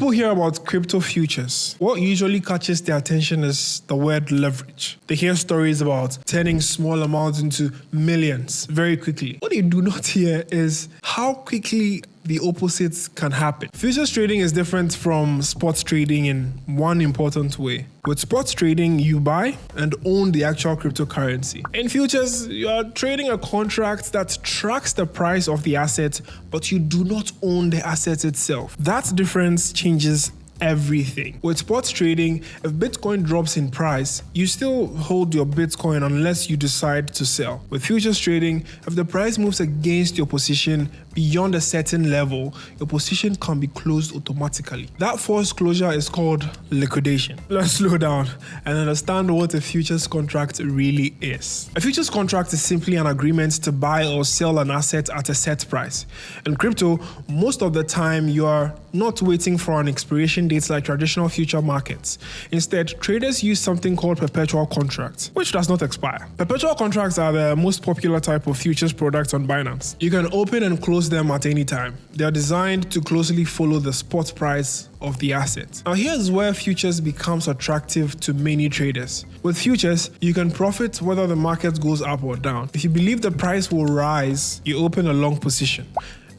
people hear about crypto futures, what usually catches their attention is the word leverage. They hear stories about turning small amounts into millions very quickly. What they do not hear is how quickly the opposite can happen. Futures trading is different from sports trading in one important way. With sports trading, you buy and own the actual cryptocurrency. In futures, you are trading a contract that tracks the price of the asset, but you do not own the asset itself. That difference changes everything. With sports trading, if Bitcoin drops in price, you still hold your Bitcoin unless you decide to sell. With futures trading, if the price moves against your position beyond a certain level, your position can be closed automatically. That forced closure is called liquidation. Let's slow down and understand what a futures contract really is. A futures contract is simply an agreement to buy or sell an asset at a set price. In crypto, most of the time you are not waiting for an expiration date like traditional future markets. Instead, traders use something called perpetual contracts, which does not expire. Perpetual contracts are the most popular type of futures products on Binance. You can open and close them at any time. They are designed to closely follow the spot price of the asset. Now here's where futures becomes attractive to many traders. With futures, you can profit whether the market goes up or down. If you believe the price will rise, you open a long position.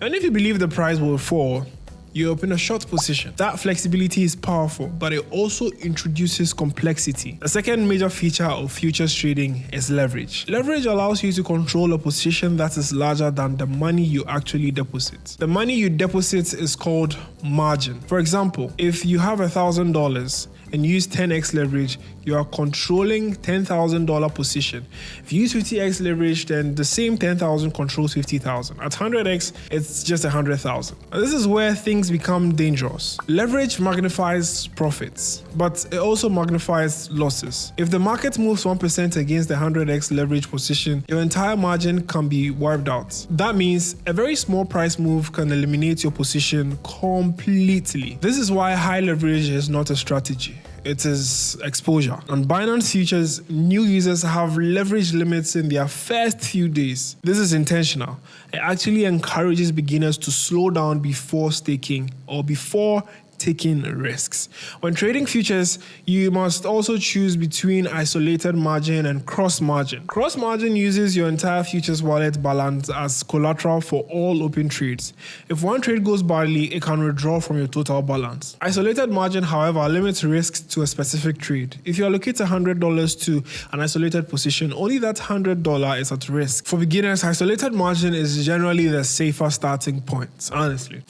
And if you believe the price will fall, you open a short position. That flexibility is powerful, but it also introduces complexity. The second major feature of futures trading is leverage. Leverage allows you to control a position that is larger than the money you actually deposit. The money you deposit is called margin. For example, if you have $1,000 and use 10x leverage, you are controlling $10,000 position. If you use 50x leverage, then the same 10,000 controls 50,000. At 100x, it's just 100,000. This is where things become dangerous. Leverage magnifies profits, but it also magnifies losses. If the market moves 1% against the 100x leverage position, your entire margin can be wiped out. That means a very small price move can eliminate your position completely. This is why high leverage is not a strategy. It is exposure. On Binance Futures, new users have leverage limits in their first few days. This is intentional. It actually encourages beginners to slow down before staking or before taking risks. When trading futures, you must also choose between isolated margin and cross margin. Cross margin uses your entire futures wallet balance as collateral for all open trades. If one trade goes badly, it can withdraw from your total balance. Isolated margin, however, limits risks to a specific trade. If you allocate $100 to an isolated position, only that $100 is at risk. For beginners, isolated margin is generally the safer starting point, honestly.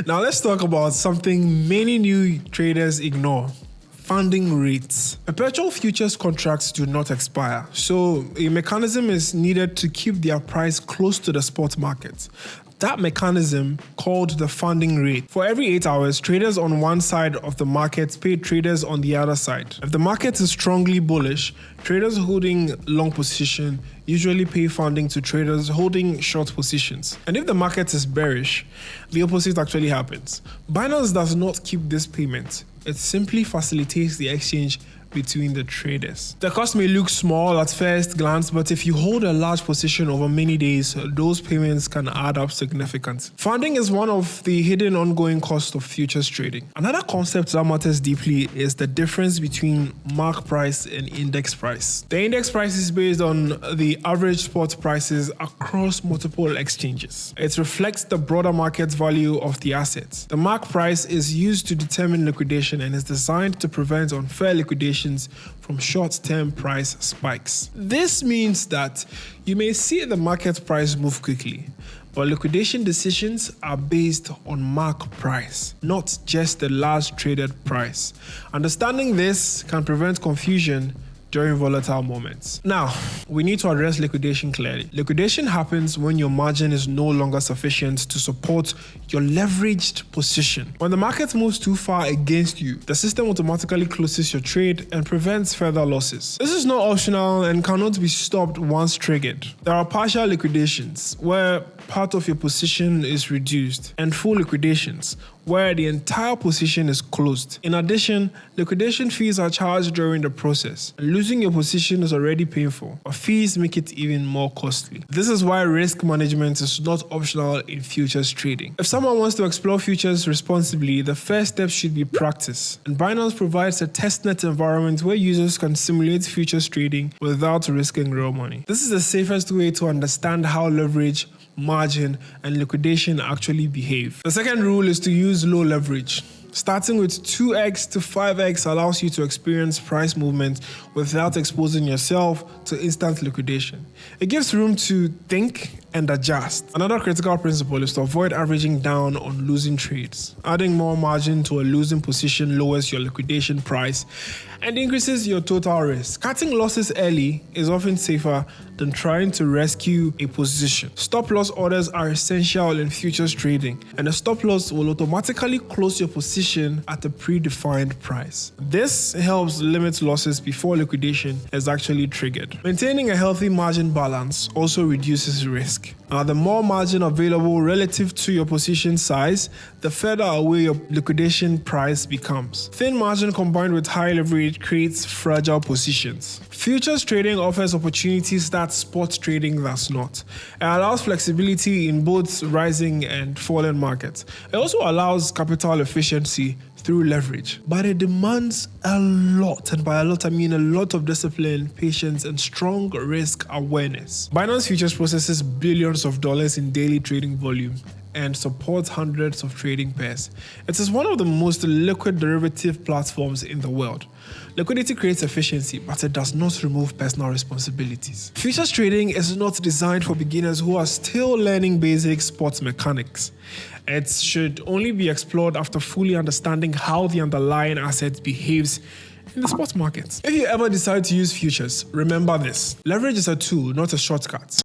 Now let's talk about something many new traders ignore: funding rates. Perpetual futures contracts do not expire, so a mechanism is needed to keep their price close to the spot market. That mechanism, called the funding rate. For every 8 hours, traders on one side of the market pay traders on the other side. If the market is strongly bullish, traders holding long position usually pay funding to traders holding short positions. And if the market is bearish, the opposite actually happens. Binance does not keep this payment. It simply facilitates the exchange between the traders. The cost may look small at first glance, but if you hold a large position over many days, those payments can add up significantly. Funding is one of the hidden ongoing costs of futures trading. Another concept that matters deeply is the difference between mark price and index price. The index price is based on the average spot prices across multiple exchanges. It reflects the broader market value of the assets. The mark price is used to determine liquidation and is designed to prevent unfair liquidation from short-term price spikes. This means that you may see the market price move quickly, but liquidation decisions are based on mark price, not just the last traded price. Understanding this can prevent confusion during volatile moments. Now, we need to address liquidation clearly. Liquidation happens when your margin is no longer sufficient to support your leveraged position. When the market moves too far against you, the system automatically closes your trade and prevents further losses. This is not optional and cannot be stopped once triggered. There are partial liquidations, where part of your position is reduced, and full liquidations, where the entire position is closed. In addition, liquidation fees are charged during the process. Losing your position is already painful, but fees make it even more costly. This is why risk management is not optional in futures trading. If someone wants to explore futures responsibly, the first step should be practice. And Binance provides a testnet environment where users can simulate futures trading without risking real money. This is the safest way to understand how leverage, margin, and liquidation actually behave. The second rule is to use low leverage. Starting with 2x to 5x allows you to experience price movement without exposing yourself to instant liquidation. It gives room to think and adjust. Another critical principle is to avoid averaging down on losing trades. Adding more margin to a losing position lowers your liquidation price and increases your total risk. Cutting losses early is often safer than trying to rescue a position. Stop loss orders are essential in futures trading, and a stop loss will automatically close your position at a predefined price. This helps limit losses before liquidation is actually triggered. Maintaining a healthy margin balance also reduces risk. Now, the more margin available relative to your position size, the further away your liquidation price becomes. Thin margin combined with high leverage creates fragile positions. Futures trading offers opportunities that spot trading does not. It allows flexibility in both rising and falling markets. It also allows capital efficiency through leverage, but it demands a lot, and by a lot I mean a lot of discipline, patience, and strong risk awareness. Binance Futures processes billions of dollars in daily trading volume and supports hundreds of trading pairs. It is one of the most liquid derivative platforms in the world. Liquidity creates efficiency, but it does not remove personal responsibilities. Futures trading is not designed for beginners who are still learning basic sports mechanics. It should only be explored after fully understanding how the underlying asset behaves in the spot market. If you ever decide to use futures, remember this: leverage is a tool, not a shortcut.